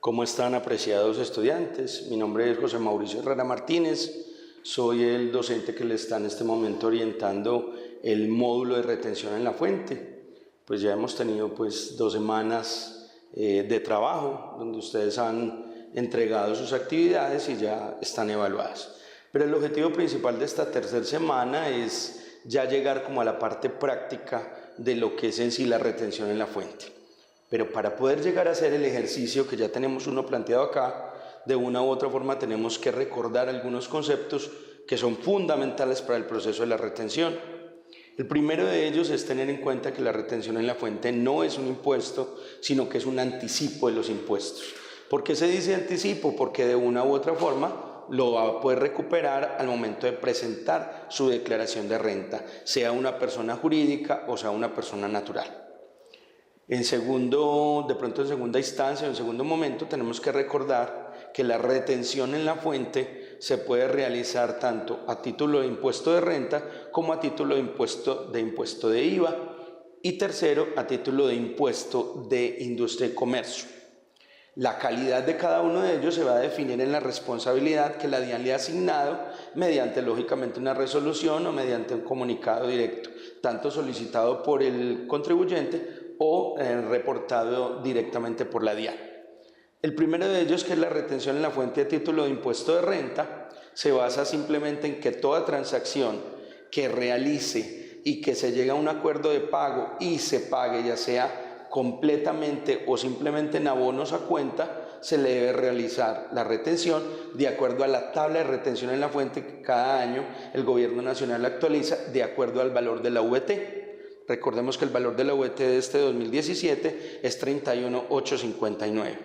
¿Cómo están, apreciados estudiantes? Mi nombre es José Mauricio Herrera Martínez, soy el docente que le está en este momento orientando el módulo de retención en la fuente. Pues ya hemos tenido 2 semanas de trabajo donde ustedes han entregado sus actividades y ya están evaluadas. Pero el objetivo principal de esta tercera semana es ya llegar como a la parte práctica de lo que es en sí la retención en la fuente. Pero para poder llegar a hacer el ejercicio que ya tenemos uno planteado acá, de una u otra forma tenemos que recordar algunos conceptos que son fundamentales para el proceso de la retención. El primero de ellos es tener en cuenta que la retención en la fuente no es un impuesto, sino que es un anticipo de los impuestos. ¿Por qué se dice anticipo? Porque de una u otra forma lo va a poder recuperar al momento de presentar su declaración de renta, sea una persona jurídica o sea una persona natural. En segunda instancia, en segundo momento, tenemos que recordar que la retención en la fuente se puede realizar tanto a título de impuesto de renta como a título de impuesto de IVA y tercero, a título de impuesto de industria y comercio. La calidad de cada uno de ellos se va a definir en la responsabilidad que la DIAN le ha asignado mediante, lógicamente, una resolución o mediante un comunicado directo, tanto solicitado por el contribuyente o reportado directamente por la DIAN. El primero de ellos, que es la retención en la fuente a título de impuesto de renta, se basa simplemente en que toda transacción que realice y que se llegue a un acuerdo de pago y se pague, ya sea completamente o simplemente en abonos a cuenta, se le debe realizar la retención de acuerdo a la tabla de retención en la fuente que cada año el Gobierno Nacional actualiza de acuerdo al valor de la VT. Recordemos que el valor de la VT de este 2017 es 31.859.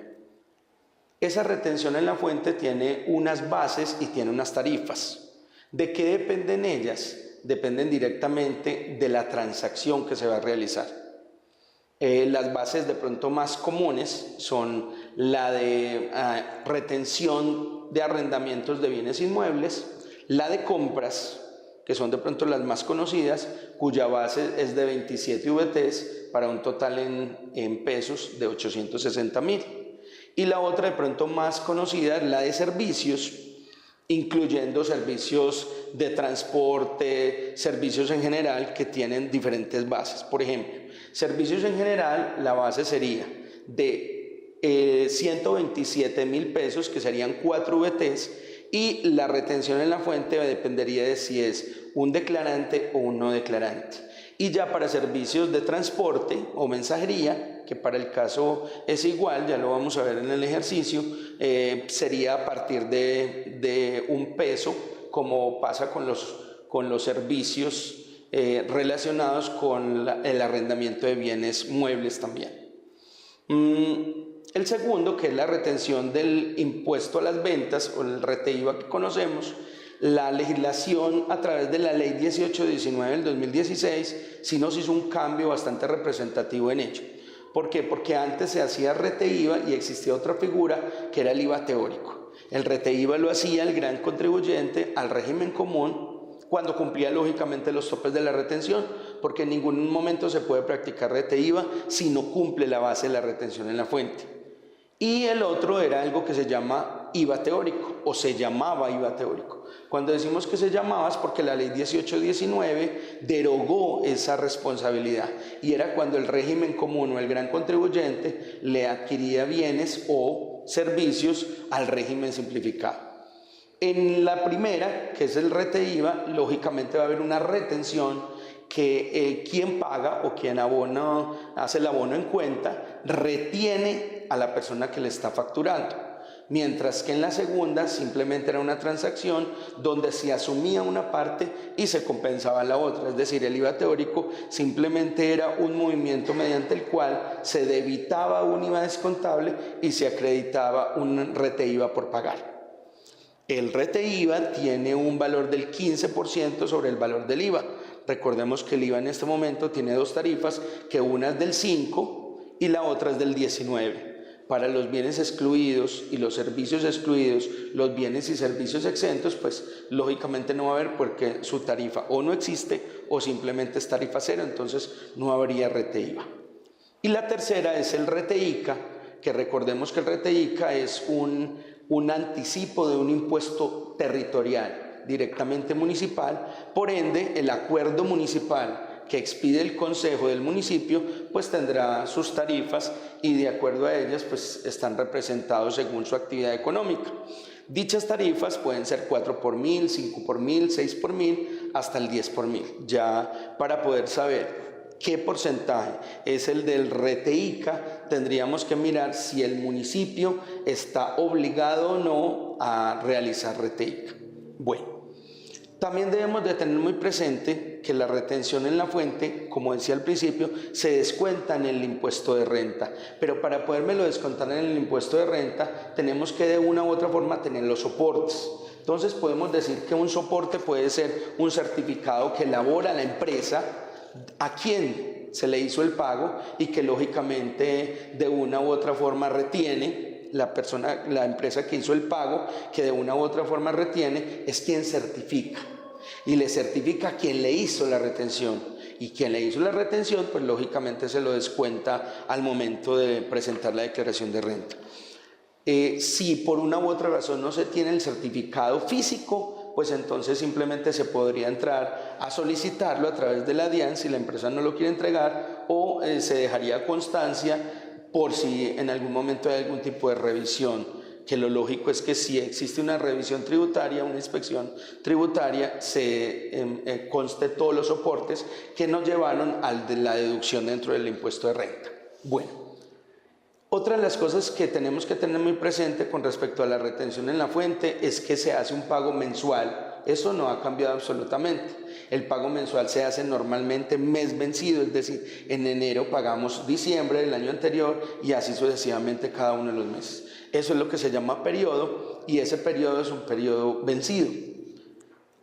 Esa retención en la fuente tiene unas bases y tiene unas tarifas. ¿De qué dependen ellas? Dependen directamente de la transacción que se va a realizar. Las bases de pronto más comunes son la de retención de arrendamientos de bienes inmuebles, la de compras, que son de pronto las más conocidas, cuya base es de 27 VTs para un total en pesos de 860.000. Y la otra de pronto más conocida es la de servicios, incluyendo servicios de transporte, servicios en general que tienen diferentes bases. Por ejemplo, servicios en general, la base sería de 127.000 pesos, que serían 4 VTs, y la retención en la fuente dependería de si es un declarante o un no declarante. Y ya para servicios de transporte o mensajería, que para el caso es igual, ya lo vamos a ver en el ejercicio, sería a partir de un peso, como pasa con los servicios relacionados con el arrendamiento de bienes muebles también. El segundo, que es la retención del impuesto a las ventas o el RETE-IVA que conocemos, la legislación a través de la ley 1819 del 2016 sí nos hizo un cambio bastante representativo en ello. ¿Por qué? Porque antes se hacía RETE-IVA y existía otra figura que era el IVA teórico. El RETE-IVA lo hacía el gran contribuyente al régimen común cuando cumplía lógicamente los topes de la retención, porque en ningún momento se puede practicar RETE-IVA si no cumple la base de la retención en la fuente. Y el otro era algo que se llama IVA teórico, o se llamaba IVA teórico. Cuando decimos que se llamaba es porque la ley 1819 derogó esa responsabilidad, y era cuando el régimen común o el gran contribuyente le adquiría bienes o servicios al régimen simplificado. En la primera, que es el RETE-IVA, lógicamente va a haber una retención que quien paga o quien hace el abono en cuenta retiene a la persona que le está facturando, mientras que en la segunda simplemente era una transacción donde se asumía una parte y se compensaba la otra. Es decir, el IVA teórico simplemente era un movimiento mediante el cual se debitaba un IVA descontable y se acreditaba un RETE-IVA por pagar. El RETE-IVA tiene un valor del 15% sobre el valor del IVA. Recordemos que el IVA en este momento tiene 2 tarifas, que una es del 5 y la otra es del 19. Para los bienes excluidos y los servicios excluidos, los bienes y servicios exentos, pues lógicamente no va a haber, porque su tarifa o no existe o simplemente es tarifa cero, entonces no habría RETE-IVA. Y la tercera es el RETE-ICA, que recordemos que el RTICA es un anticipo de un impuesto territorial directamente municipal, por ende el acuerdo municipal que expide el consejo del municipio pues tendrá sus tarifas y de acuerdo a ellas pues están representados según su actividad económica. Dichas tarifas pueden ser 4 por 1000, 5 por 1000, 6 por 1000, hasta el 10 por 1000. Ya para poder saber qué porcentaje es el del RTICA, tendríamos que mirar si el municipio está obligado o no a realizar RTICA. Bueno, también debemos de tener muy presente que la retención en la fuente, como decía al principio, se descuenta en el impuesto de renta, pero para podérmelo descontar en el impuesto de renta tenemos que de una u otra forma tener los soportes. Entonces podemos decir que un soporte puede ser un certificado que elabora la empresa a quien se le hizo el pago y que lógicamente de una u otra forma retiene la empresa que hizo el pago, que de una u otra forma retiene, es quien certifica y le certifica a quien le hizo la retención, y quien le hizo la retención pues lógicamente se lo descuenta al momento de presentar la declaración de renta. Si por una u otra razón no se tiene el certificado físico, pues entonces simplemente se podría entrar a solicitarlo a través de la DIAN si la empresa no lo quiere entregar, o se dejaría constancia por si en algún momento hay algún tipo de revisión, que lo lógico es que si existe una revisión tributaria, una inspección tributaria, se conste todos los soportes que nos llevaron a la deducción dentro del impuesto de renta. Bueno, otra de las cosas que tenemos que tener muy presente con respecto a la retención en la fuente es que se hace un pago mensual. Eso no ha cambiado absolutamente. El pago mensual se hace normalmente mes vencido, es decir, en enero pagamos diciembre del año anterior y así sucesivamente cada uno de los meses. Eso es lo que se llama periodo, y ese periodo es un periodo vencido.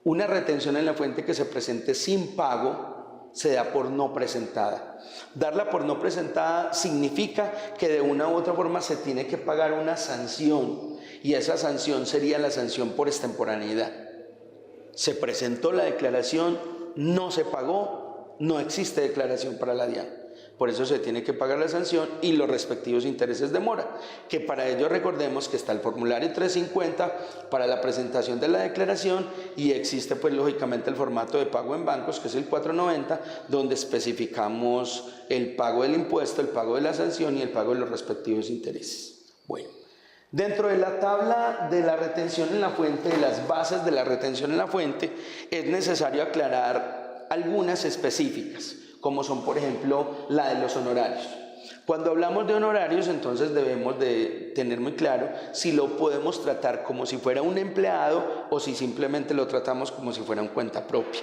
Una retención en la fuente que se presente sin pago se da por no presentada. Darla por no presentada significa que de una u otra forma se tiene que pagar una sanción, y esa sanción sería la sanción por extemporaneidad. Se presentó la declaración, no se pagó, no existe declaración para la DIAN. Por eso se tiene que pagar la sanción y los respectivos intereses de mora, que para ello recordemos que está el formulario 350 para la presentación de la declaración, y existe pues lógicamente el formato de pago en bancos, que es el 490, donde especificamos el pago del impuesto, el pago de la sanción y el pago de los respectivos intereses. Bueno, dentro de la tabla de la retención en la fuente, de las bases de la retención en la fuente, es necesario aclarar algunas específicas, como son por ejemplo la de los honorarios. Cuando hablamos de honorarios, entonces debemos de tener muy claro si lo podemos tratar como si fuera un empleado o si simplemente lo tratamos como si fuera un cuenta propia.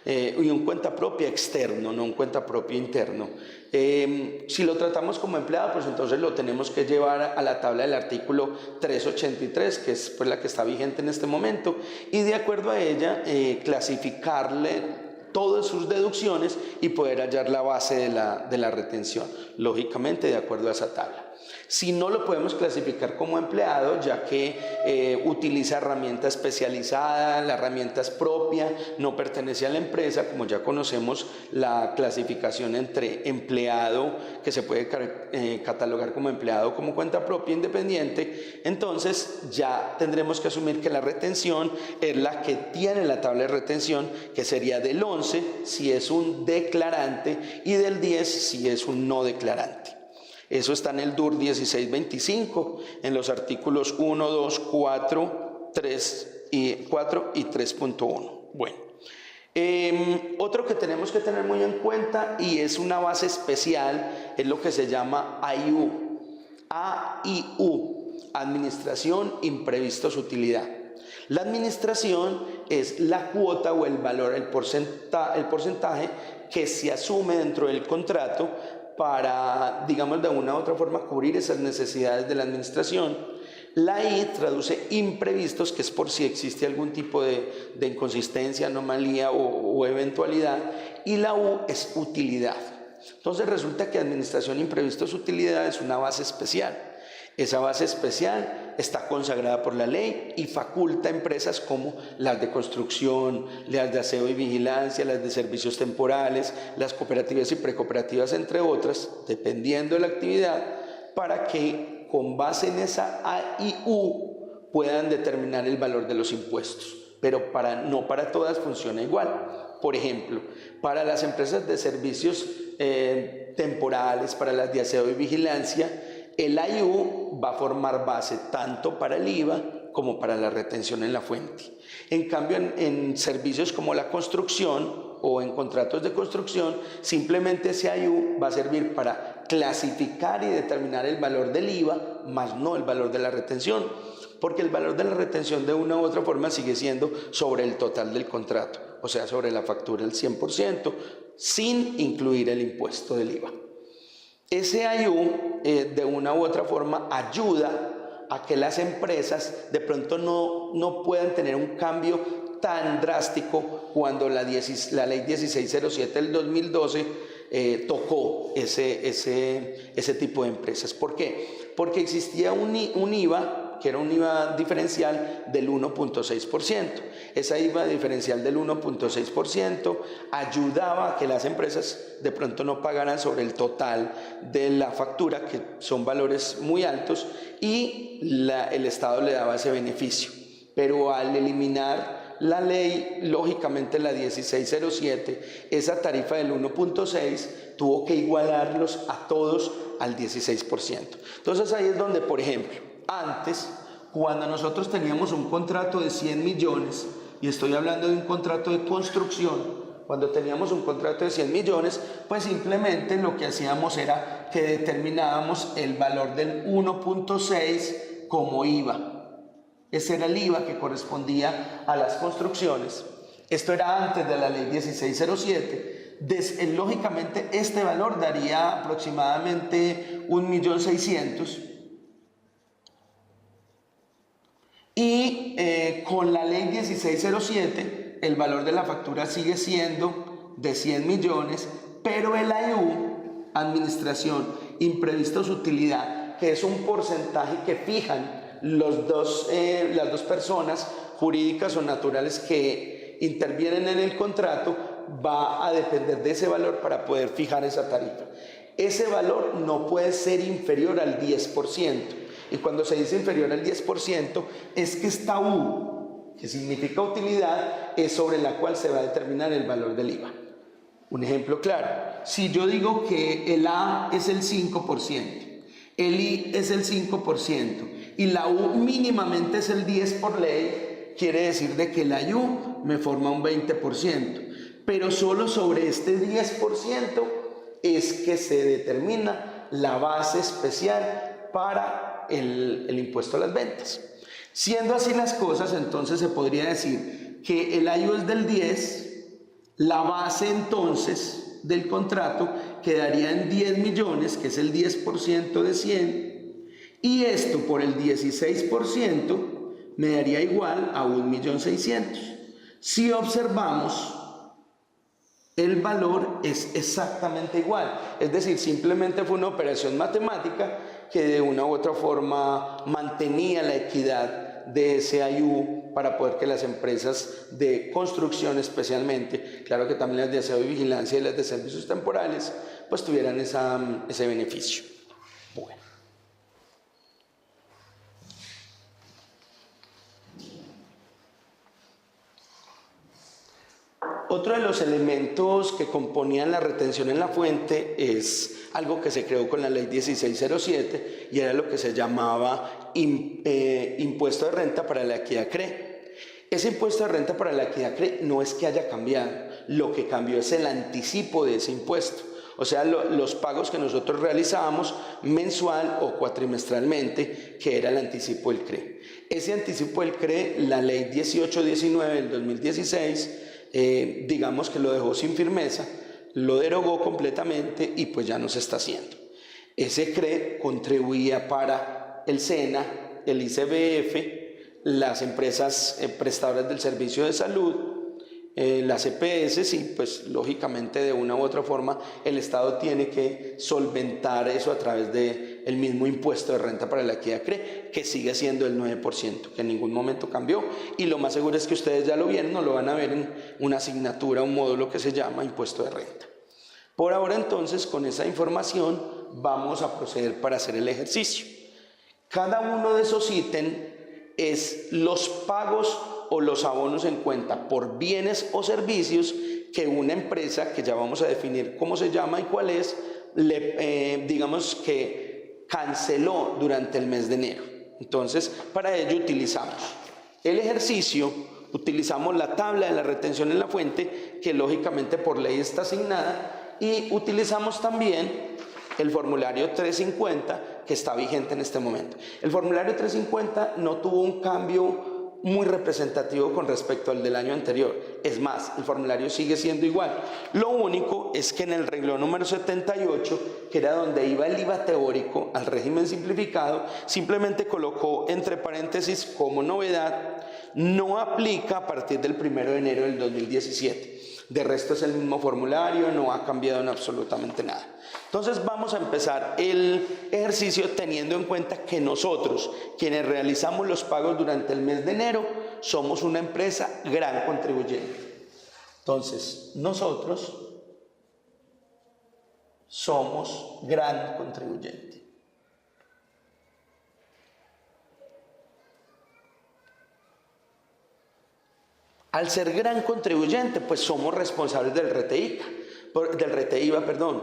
Y un cuenta propia externo, no un cuenta propia interno. Si lo tratamos como empleado, pues entonces lo tenemos que llevar a la tabla del artículo 383, que es pues la que está vigente en este momento, y de acuerdo a ella clasificarle todas sus deducciones y poder hallar la base de la retención, lógicamente de acuerdo a esa tabla. Si no lo podemos clasificar como empleado, ya que utiliza herramienta especializada, la herramienta es propia, no pertenece a la empresa, como ya conocemos la clasificación entre empleado, que se puede catalogar como empleado, como cuenta propia independiente, entonces ya tendremos que asumir que la retención es la que tiene la tabla de retención, que sería del 11 si es un declarante y del 10 si es un no declarante. Eso está en el DUR 1625, en los artículos 1, 2, 4, 3 y 3.1. Bueno, otro que tenemos que tener muy en cuenta, y es una base especial, es lo que se llama AIU. AIU, Administración Imprevistos Utilidad. La administración es la cuota o el valor, el porcentaje que se asume dentro del contrato para, digamos, de una u otra forma cubrir esas necesidades de la administración. La I traduce imprevistos, que es por si existe algún tipo de inconsistencia, anomalía o eventualidad, y la U es utilidad. Entonces resulta que administración imprevistos utilidad es una base especial. Esa base especial está consagrada por la ley y faculta a empresas como las de construcción, las de aseo y vigilancia, las de servicios temporales, las cooperativas y precooperativas, entre otras, dependiendo de la actividad, para que con base en esa A y U puedan determinar el valor de los impuestos, pero no para todas funciona igual. Por ejemplo, para las empresas de servicios temporales, para las de aseo y vigilancia, el A y U va a formar base tanto para el IVA como para la retención en la fuente. En cambio, en servicios como la construcción o en contratos de construcción, simplemente ese AIU va a servir para clasificar y determinar el valor del IVA, más no el valor de la retención, porque el valor de la retención de una u otra forma sigue siendo sobre el total del contrato, o sea, sobre la factura el 100%, sin incluir el impuesto del IVA. Ese AIU, de una u otra forma, ayuda a que las empresas de pronto no puedan tener un cambio tan drástico cuando la ley 1607 del 2012 tocó ese tipo de empresas. ¿Por qué? Porque existía un IVA que era un IVA diferencial del 1.6%. Esa IVA diferencial del 1.6% ayudaba a que las empresas de pronto no pagaran sobre el total de la factura, que son valores muy altos, y el Estado le daba ese beneficio. Pero al eliminar la ley, lógicamente la 1607, esa tarifa del 1.6 tuvo que igualarlos a todos al 16%. Entonces ahí es donde, por ejemplo, antes, cuando nosotros teníamos un contrato de 100 millones, y estoy hablando de un contrato de construcción, cuando teníamos un contrato de 100 millones, pues simplemente lo que hacíamos era que determinábamos el valor del 1.6 como IVA. Ese era el IVA que correspondía a las construcciones. Esto era antes de la ley 1607. Lógicamente este valor daría aproximadamente 1.600.000. Y con la ley 1607 el valor de la factura sigue siendo de 100 millones, pero el AIU, Administración, Imprevistos, Utilidad, que es un porcentaje que fijan las dos personas jurídicas o naturales que intervienen en el contrato, va a depender de ese valor para poder fijar esa tarifa. Ese valor no puede ser inferior al 10%. Y cuando se dice inferior al 10%, es que esta U, que significa utilidad, es sobre la cual se va a determinar el valor del IVA. Un ejemplo claro, si yo digo que el A es el 5%, el I es el 5% y la U mínimamente es el 10% por ley, quiere decir de que la U me forma un 20%, pero solo sobre este 10% es que se determina la base especial para el impuesto a las ventas. Siendo así las cosas, entonces se podría decir que el AIU es del 10, la base entonces del contrato quedaría en 10 millones, que es el 10% de 100, y esto por el 16% me daría igual a 1.600.000. Si observamos, el valor es exactamente igual, es decir, simplemente fue una operación matemática que de una u otra forma mantenía la equidad de ese AIU para poder que las empresas de construcción especialmente, claro que también las de aseo y vigilancia y las de servicios temporales, pues tuvieran ese beneficio. Bueno. Otro de los elementos que componían la retención en la fuente es algo que se creó con la ley 1607 y era lo que se llamaba impuesto de renta para la equidad CRE. Ese impuesto de renta para la equidad CRE no es que haya cambiado, lo que cambió es el anticipo de ese impuesto. O sea, los pagos que nosotros realizábamos mensual o cuatrimestralmente, que era el anticipo del CRE. Ese anticipo del CRE, la ley 1819 del 2016, digamos que lo dejó sin firmeza, lo derogó completamente y pues ya no se está haciendo. Ese CRE contribuía para el SENA, el ICBF, las empresas prestadoras del servicio de salud, las EPS, y pues lógicamente de una u otra forma el Estado tiene que solventar eso a través del mismo impuesto de renta para la equidad CRE, que sigue siendo el 9%, que en ningún momento cambió, y lo más seguro es que ustedes ya lo vieron o lo van a ver en una asignatura, un módulo que se llama impuesto de renta. Por ahora entonces, con esa información vamos a proceder para hacer el ejercicio. Cada uno de esos ítems es los pagos o los abonos en cuenta por bienes o servicios que una empresa, que ya vamos a definir cómo se llama y cuál es, digamos que canceló durante el mes de enero. Entonces, para ello utilizamos el ejercicio, utilizamos la tabla de la retención en la fuente, que lógicamente por ley está asignada, y utilizamos también el formulario 350 que está vigente en este momento. El formulario 350 no tuvo un cambio muy representativo con respecto al del año anterior. Es más, el formulario sigue siendo igual. Lo único es que en el renglón número 78, que era donde iba el IVA teórico al régimen simplificado, simplemente colocó entre paréntesis como novedad: no aplica a partir del 1 de enero del 2017. De resto es el mismo formulario, no ha cambiado en absolutamente nada. Entonces vamos a empezar el ejercicio teniendo en cuenta que nosotros, quienes realizamos los pagos durante el mes de enero, somos una empresa gran contribuyente. Entonces, nosotros somos gran contribuyente. Al ser gran contribuyente, pues somos responsables del RETE-IVA,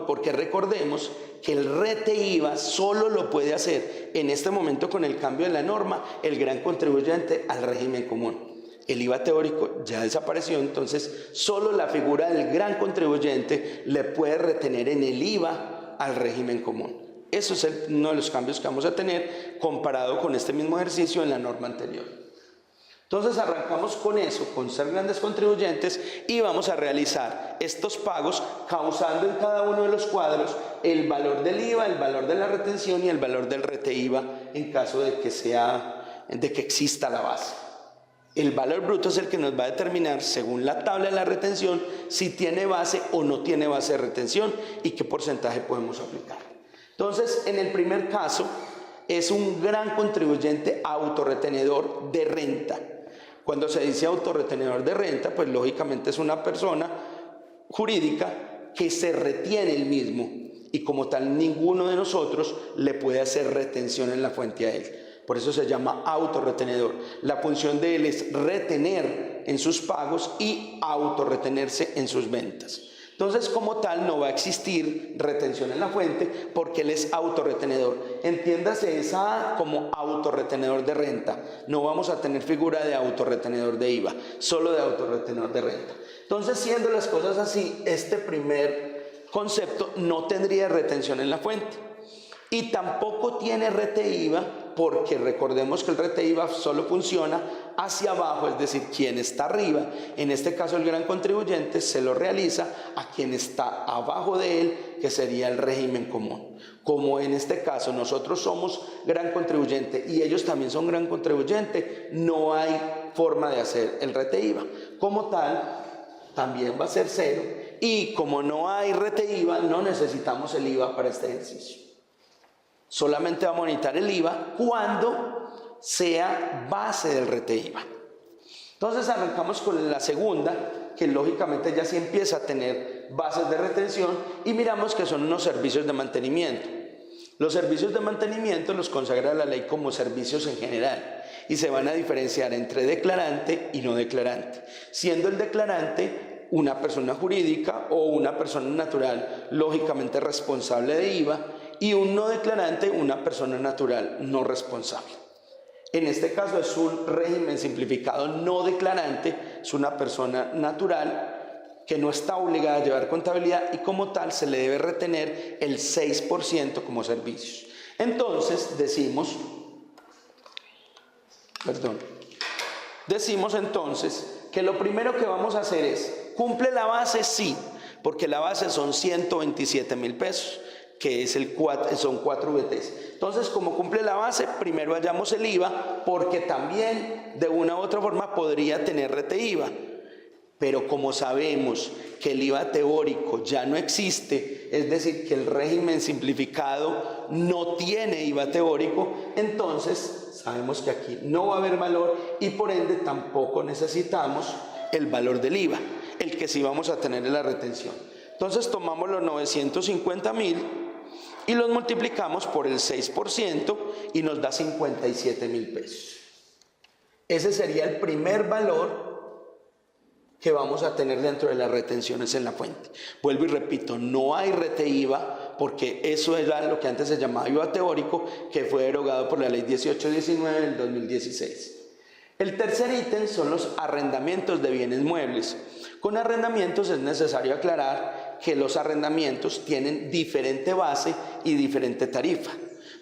porque recordemos que el RETE-IVA solo lo puede hacer en este momento con el cambio de la norma el gran contribuyente al régimen común. El IVA teórico ya desapareció, entonces solo la figura del gran contribuyente le puede retener en el IVA al régimen común. Eso es uno de los cambios que vamos a tener comparado con este mismo ejercicio en la norma anterior. Entonces arrancamos con eso, con ser grandes contribuyentes, y vamos a realizar estos pagos causando en cada uno de los cuadros el valor del IVA, el valor de la retención y el valor del RETE-IVA en caso de que exista la base. El valor bruto es el que nos va a determinar, según la tabla de la retención, si tiene base o no tiene base de retención y qué porcentaje podemos aplicar. Entonces, en el primer caso, es un gran contribuyente autorretenedor de renta. Cuando se dice autorretenedor de renta, pues lógicamente es una persona jurídica que se retiene el mismo, y como tal ninguno de nosotros le puede hacer retención en la fuente a él. Por eso se llama autorretenedor. La función de él es retener en sus pagos y autorretenerse en sus ventas. Entonces, como tal, no va a existir retención en la fuente porque él es autorretenedor. Entiéndase esa A como autorretenedor de renta. No vamos a tener figura de autorretenedor de IVA, solo de autorretenedor de renta. Entonces, siendo las cosas así, este primer concepto no tendría retención en la fuente. Y tampoco tiene RETE-IVA, porque recordemos que el RETE-IVA solo funciona hacia abajo, es decir, quien está arriba, en este caso el gran contribuyente, se lo realiza a quien está abajo de él, que sería el régimen común. Como en este caso nosotros somos gran contribuyente y ellos también son gran contribuyente, no hay forma de hacer el RETE-IVA. Como tal, también va a ser cero, y como no hay RETE-IVA, no necesitamos el IVA para este ejercicio. Solamente vamos a necesitar el IVA cuando sea base del RETE-IVA. Entonces arrancamos con la segunda, que lógicamente ya sí empieza a tener bases de retención, y miramos que son unos servicios de mantenimiento. Los servicios de mantenimiento los consagra la ley como servicios en general y se van a diferenciar entre declarante y no declarante, siendo el declarante una persona jurídica o una persona natural lógicamente responsable de IVA, y un no declarante, una persona natural no responsable. En este caso es un régimen simplificado no declarante, es una persona natural que no está obligada a llevar contabilidad y como tal se le debe retener el 6% como servicios. Entonces decimos entonces que lo primero que vamos a hacer es, ¿cumple la base? Sí, porque la base son 127.000 pesos. Que es son 4 VTs. Entonces, como cumple la base, primero hallamos el IVA, porque también de una u otra forma podría tener RETE-IVA. Pero como sabemos que el IVA teórico ya no existe, es decir, que el régimen simplificado no tiene IVA teórico, entonces sabemos que aquí no va a haber valor y por ende tampoco necesitamos el valor del IVA. El que sí vamos a tener es la retención. Entonces tomamos los 950.000 y los multiplicamos por el 6% y nos da 57.000 pesos. Ese sería el primer valor que vamos a tener dentro de las retenciones en la fuente. Vuelvo y repito, no hay rete-IVA porque eso era lo que antes se llamaba IVA teórico, que fue derogado por la ley 1819 del 2016. El tercer ítem son los arrendamientos de bienes muebles. Con arrendamientos es necesario aclarar que los arrendamientos tienen diferente base y diferente tarifa.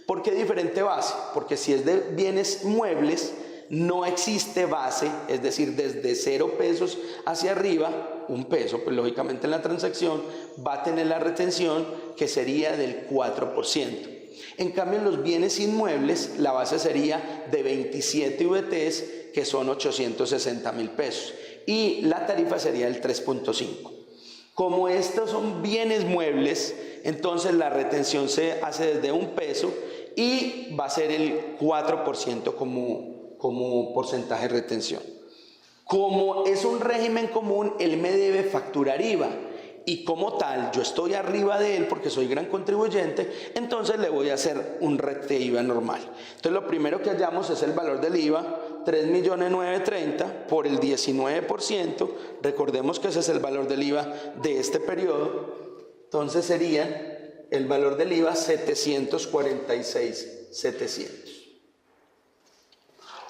¿Por qué diferente base? Porque si es de bienes muebles, no existe base, es decir, desde 0 pesos hacia arriba, 1 peso, pues lógicamente en la transacción va a tener la retención que sería del 4%. En cambio, en los bienes inmuebles, la base sería de 27 VTs, que son 860.000 pesos, y la tarifa sería del 3.5. Como estos son bienes muebles, entonces la retención se hace desde 1 peso y va a ser el 4% como porcentaje de retención. Como es un régimen común, él me debe facturar IVA y como tal yo estoy arriba de él porque soy gran contribuyente, entonces le voy a hacer un rete IVA normal. Entonces lo primero que hallamos es el valor del IVA, 3.930.000 por el 19%, recordemos que ese es el valor del IVA de este periodo, entonces sería el valor del IVA 746.700.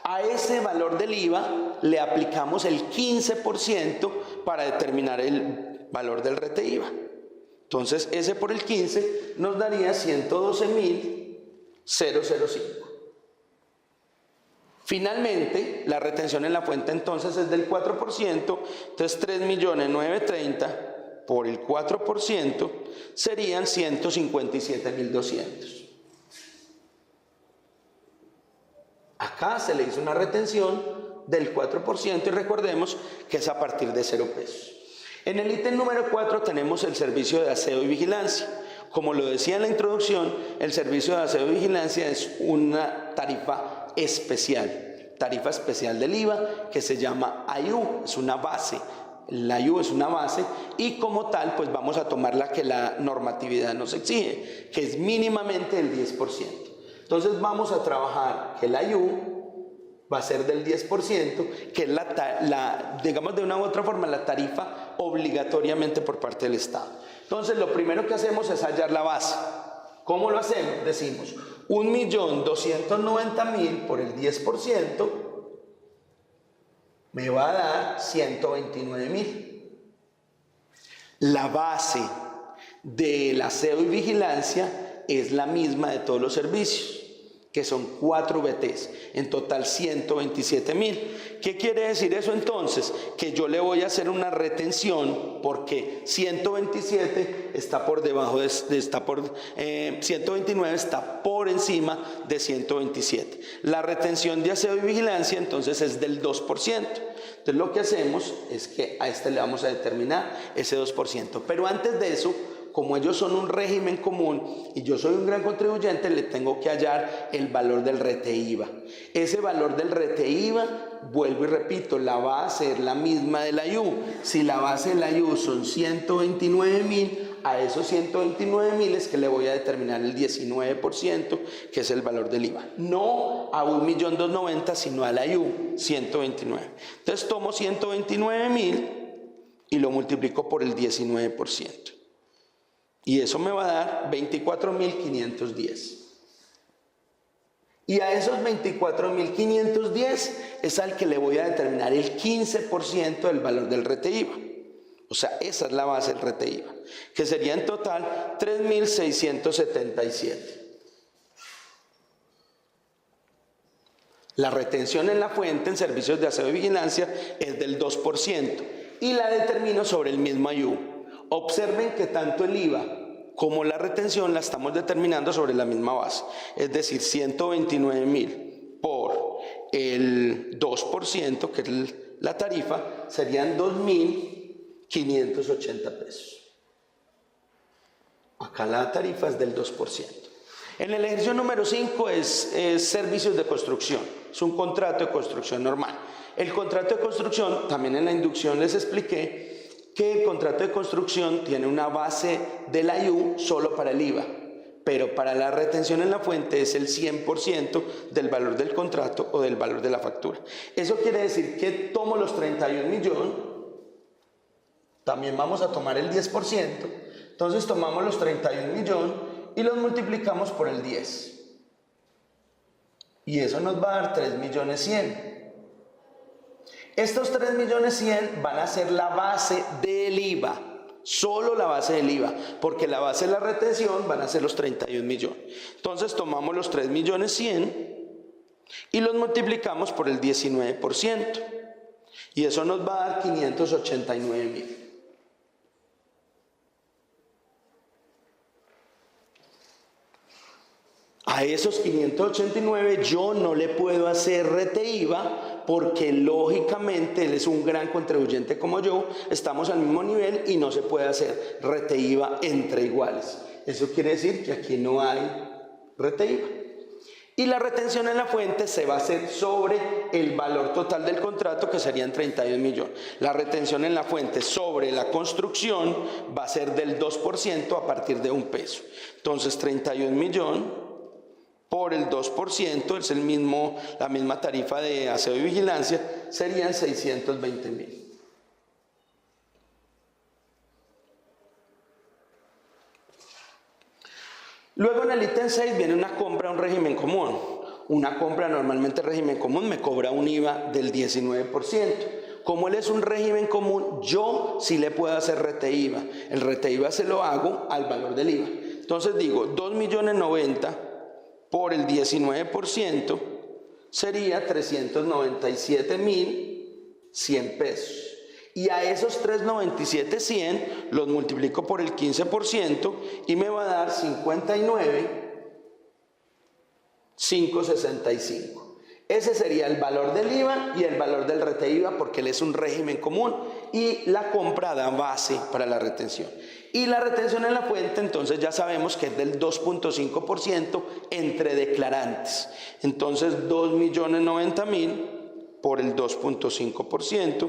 A ese valor del IVA le aplicamos el 15% para determinar el valor del rete IVA. Entonces, ese por el 15 nos daría 112.005. Finalmente, la retención en la fuente entonces es del 4%, entonces 3.930.000 por el 4% serían 157.200. Acá se le hizo una retención del 4% y recordemos que es a partir de 0 pesos. En el ítem número 4 tenemos el servicio de aseo y vigilancia. Como lo decía en la introducción, el servicio de aseo y vigilancia es una tarifa especial del IVA que se llama AIU, es una base. La IU es una base y como tal pues vamos a tomar la que la normatividad nos exige, que es mínimamente el 10%. Entonces vamos a trabajar que la IU va a ser del 10%, que es digamos de una u otra forma, la tarifa obligatoriamente por parte del Estado. Entonces lo primero que hacemos es hallar la base. ¿Cómo lo hacemos? Decimos 1.290.000 por el 10% me va a dar 129.000. La base del aseo y vigilancia es la misma de todos los servicios, que son 4 VTs, en total 127.000. ¿Qué quiere decir eso entonces? Que yo le voy a hacer una retención porque 127 está por debajo 129 está por encima de 127. La retención de aseo y vigilancia entonces es del 2%. Entonces lo que hacemos es que a este le vamos a determinar ese 2%. Pero antes de eso, como ellos son un régimen común y yo soy un gran contribuyente, le tengo que hallar el valor del rete IVA. Ese valor del rete IVA, vuelvo y repito, la base es la misma de la IU. Si la base de la IU son 129.000, a esos 129.000 es que le voy a determinar el 19%, que es el valor del IVA. No a 1.290.000, sino a la IU, 129. Entonces tomo 129.000 y lo multiplico por el 19%. Y eso me va a dar 24.510. Y a esos 24.510 es al que le voy a determinar el 15% del valor del rete IVA. O sea, esa es la base del rete IVA, que sería en total 3.677. La retención en la fuente en servicios de aseo y vigilancia es del 2% y la determino sobre el mismo IU. Observen que tanto el IVA como la retención la estamos determinando sobre la misma base, es decir, 129.000 por el 2%, que es la tarifa, serían 2.580 pesos. Acá la tarifa es del 2%. En el ejercicio número 5 es servicios de construcción, es un contrato de construcción normal. El contrato de construcción, también en la inducción les expliqué que el contrato de construcción tiene una base de la IU solo para el IVA, pero para la retención en la fuente es el 100% del valor del contrato o del valor de la factura. Eso quiere decir que tomo los 31 millones, también vamos a tomar el 10%, entonces tomamos los 31 millones y los multiplicamos por el 10. Y eso nos va a dar 3.100.000. Estos 3.100.000 van a ser la base del IVA. Solo la base del IVA, porque la base de la retención van a ser los 31 millones. Entonces tomamos los 3.100.000 y los multiplicamos por el 19%. Y eso nos va a dar 589.000. A esos 589 yo no le puedo hacer RTIVA porque lógicamente él es un gran contribuyente como yo, estamos al mismo nivel y no se puede hacer RTIVA entre iguales. Eso quiere decir que aquí no hay RTIVA. Y la retención en la fuente se va a hacer sobre el valor total del contrato, que serían 32 millones. La retención en la fuente sobre la construcción va a ser del 2% a partir de $1. Entonces 31 millones por el 2%, es la misma tarifa de aseo y vigilancia, serían 620.000. Luego en el ítem 6 viene una compra a un régimen común. Una compra normalmente régimen común me cobra un IVA del 19%. Como él es un régimen común, yo sí le puedo hacer RTIVA. El RTIVA se lo hago al valor del IVA. Entonces digo, 2.090.000 por el 19% sería 397.100 pesos. Y a esos 397.100 los multiplico por el 15% y me va a dar 59.565. Ese sería el valor del IVA y el valor del RTIVA porque él es un régimen común y la compra da base para la retención. Y la retención en la fuente entonces ya sabemos que es del 2.5% entre declarantes. Entonces 2.090.000 por el 2.5%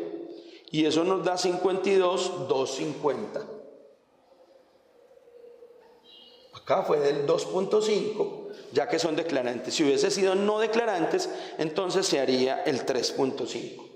y eso nos da 52.250. Acá fue del 2.5, ya que son declarantes. Si hubiese sido no declarantes, entonces se haría el 3.5.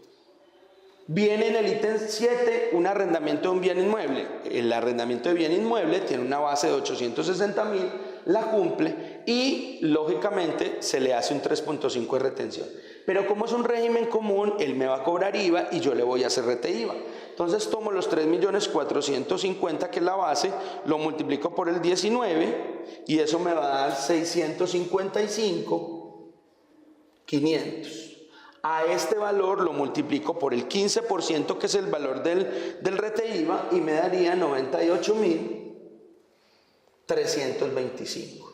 Viene en el ítem 7 un arrendamiento de un bien inmueble. El arrendamiento de bien inmueble tiene una base de 860.000, la cumple y lógicamente se le hace un 3.5 de retención. Pero como es un régimen común, él me va a cobrar IVA y yo le voy a hacer RTIVA. Entonces tomo los 3.450.000 que es la base, lo multiplico por el 19 y eso me va a dar 655.500. A este valor lo multiplico por el 15% que es el valor del RTIVA y me daría 98.325.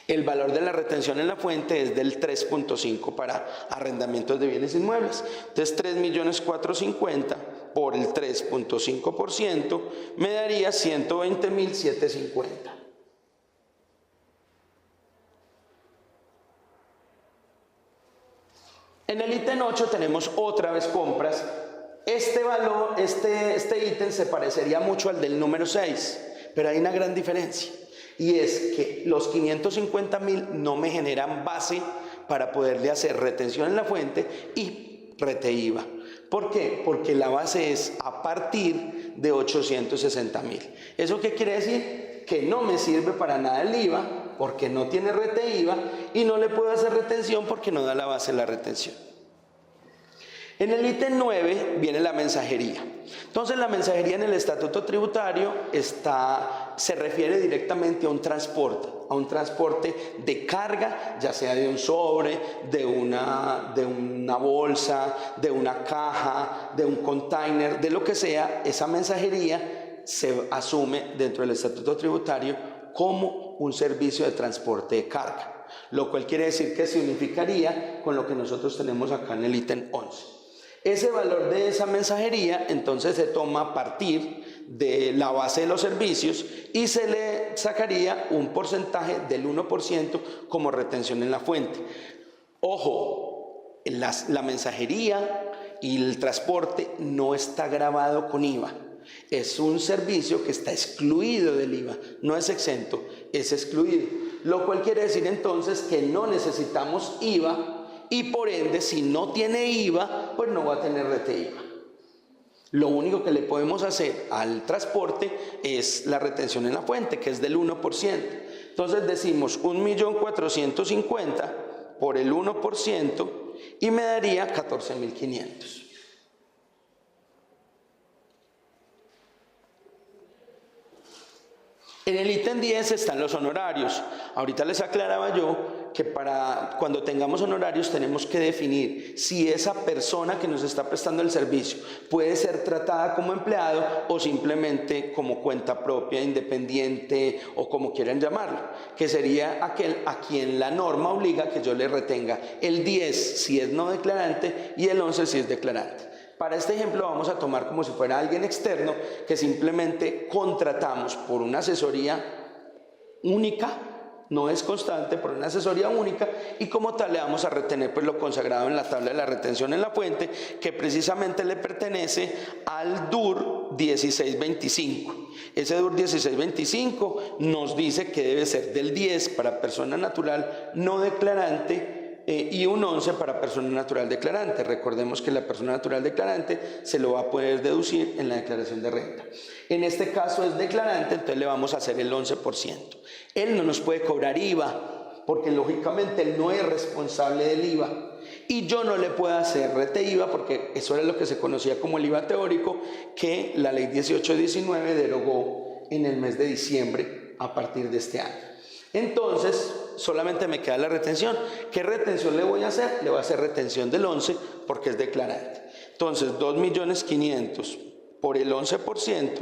El valor de la retención en la fuente es del 3.5 para arrendamientos de bienes inmuebles. Entonces 3.450.000 por el 3.5% me daría 120.750. En el ítem 8 tenemos otra vez compras. Este valor, este ítem se parecería mucho al del número 6, pero hay una gran diferencia. Y es que los 550.000 no me generan base para poderle hacer retención en la fuente y RTIVA. ¿Por qué? Porque la base es a partir de 860.000. ¿Eso qué quiere decir? Que no me sirve para nada el IVA porque no tiene RTIVA y no le puedo hacer retención porque no da la base de la retención. En el ítem 9 viene la mensajería. Entonces la mensajería en el estatuto tributario se refiere directamente a un transporte de carga, ya sea de un sobre, de una bolsa, de una caja, de un container, de lo que sea. Esa mensajería se asume dentro del estatuto tributario como un servicio de transporte de carga, lo cual quiere decir que se unificaría con lo que nosotros tenemos acá en el ítem 11. Ese valor de esa mensajería entonces se toma a partir de la base de los servicios y se le sacaría un porcentaje del 1% como retención en la fuente. Ojo, la mensajería y el transporte no está grabado con IVA. Es un servicio que está excluido del IVA, no es exento, es excluido. Lo cual quiere decir entonces que no necesitamos IVA y por ende si no tiene IVA, pues no va a tener RTIVA. Lo único que le podemos hacer al transporte es la retención en la fuente, que es del 1%. Entonces decimos 1.450.000 por el 1% y me daría 14.500. En el ítem 10 están los honorarios. Ahorita les aclaraba yo que para cuando tengamos honorarios tenemos que definir si esa persona que nos está prestando el servicio puede ser tratada como empleado o simplemente como cuenta propia, independiente o como quieran llamarlo, que sería aquel a quien la norma obliga que yo le retenga el 10 si es no declarante y el 11 si es declarante. Para este ejemplo vamos a tomar como si fuera alguien externo que simplemente contratamos por una asesoría única, no es constante, por una asesoría única y como tal le vamos a retener pues lo consagrado en la tabla de la retención en la fuente que precisamente le pertenece al DUR 1625. Ese DUR 1625 nos dice que debe ser del 10 para persona natural no declarante y un 11 para persona natural declarante. Recordemos que la persona natural declarante se lo va a poder deducir en la declaración de renta. En este caso es declarante, entonces le vamos a hacer el 11%. Él no nos puede cobrar IVA, porque lógicamente él no es responsable del IVA. Y yo no le puedo hacer RTIVA, porque eso era lo que se conocía como el IVA teórico, que la ley 1819 derogó en el mes de diciembre a partir de este año. Entonces, solamente me queda la retención. ¿Qué retención le voy a hacer? Le voy a hacer retención del 11 porque es declarante. Entonces, 2.500.000 por el 11%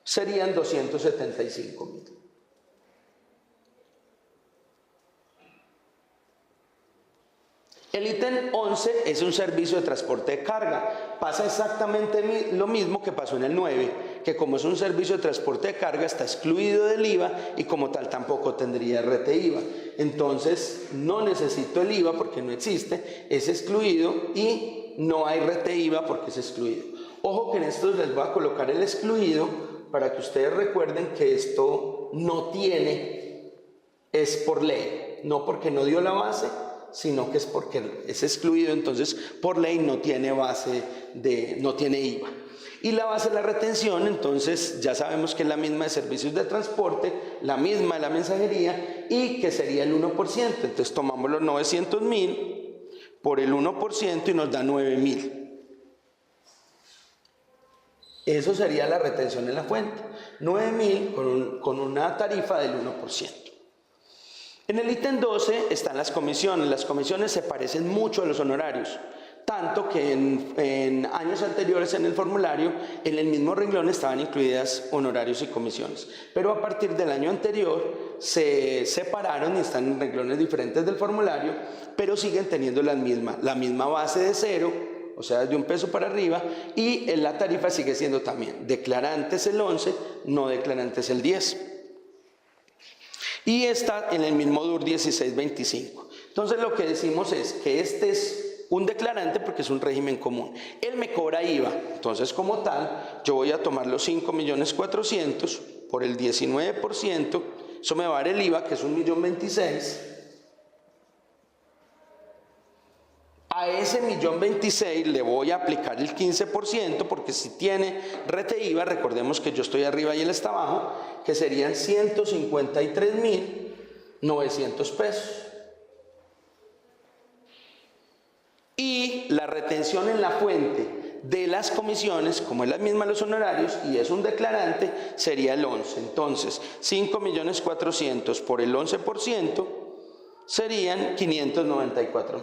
serían 275.000. El ítem 11 es un servicio de transporte de carga. Pasa exactamente lo mismo que pasó en el 9, que como es un servicio de transporte de carga está excluido del IVA y como tal tampoco tendría RTIVA. Entonces no necesito el IVA porque no existe, es excluido y no hay RTIVA porque es excluido. Ojo que en esto les voy a colocar el excluido para que ustedes recuerden que esto no tiene, es por ley, no porque no dio la base, sino que es porque es excluido, entonces por ley no tiene base no tiene IVA. Y la base de la retención, entonces ya sabemos que es la misma de servicios de transporte, la misma de la mensajería y que sería el 1%. Entonces tomamos los 900.000 por el 1% y nos da 9.000. Eso sería la retención en la fuente, 9.000 con una tarifa del 1%. En el ítem 12 están las comisiones. Las comisiones se parecen mucho a los honorarios, tanto que en años anteriores en el formulario, en el mismo renglón estaban incluidas honorarios y comisiones. Pero a partir del año anterior se separaron y están en renglones diferentes del formulario, pero siguen teniendo la misma base de 0, o sea, de $1 para arriba, y la tarifa sigue siendo también declarantes el 11, no declarantes el 10. Y está en el mismo DUR 1625. Entonces lo que decimos es que este es un declarante porque es un régimen común. Él me cobra IVA, entonces como tal, yo voy a tomar los 5.400.000 por el 19%, eso me va a dar el IVA que es 1.026.000. A ese 1.026.000 le voy a aplicar el 15% porque si tiene RTIVA, recordemos que yo estoy arriba y él está abajo, que serían 153.900 pesos. Y la retención en la fuente de las comisiones, como es la misma de los honorarios y es un declarante, sería el 11. Entonces, 5.400.000 por el 11% serían 594.000.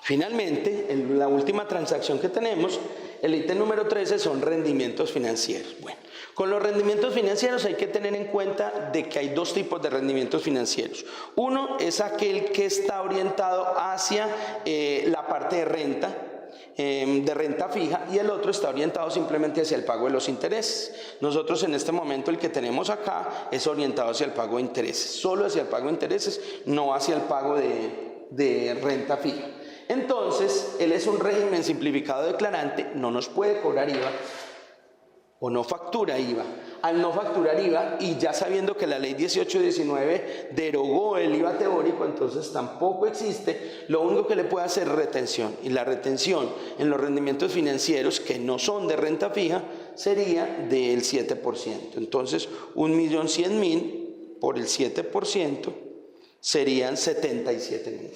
Finalmente, en la última transacción que tenemos, el ítem número 13 son rendimientos financieros. Bueno, con los rendimientos financieros hay que tener en cuenta de que hay dos tipos de rendimientos financieros. Uno es aquel que está orientado hacia la parte de renta fija, y el otro está orientado simplemente hacia el pago de los intereses. Nosotros en este momento el que tenemos acá es orientado hacia el pago de intereses, solo hacia el pago de intereses, no hacia el pago de de renta fija. Entonces, él es un régimen simplificado declarante, no nos puede cobrar IVA o no factura IVA. Al no facturar IVA, y ya sabiendo que la ley 1819 derogó el IVA teórico, entonces tampoco existe, lo único que le puede hacer es retención. Y la retención en los rendimientos financieros que no son de renta fija sería del 7%. Entonces, 1.100.000 por el 7% serían 77.000.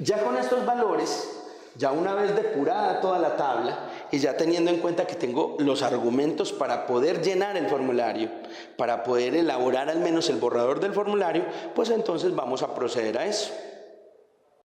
Ya con estos valores, ya una vez depurada toda la tabla y ya teniendo en cuenta que tengo los argumentos para poder llenar el formulario, para poder elaborar al menos el borrador del formulario, pues entonces vamos a proceder a eso.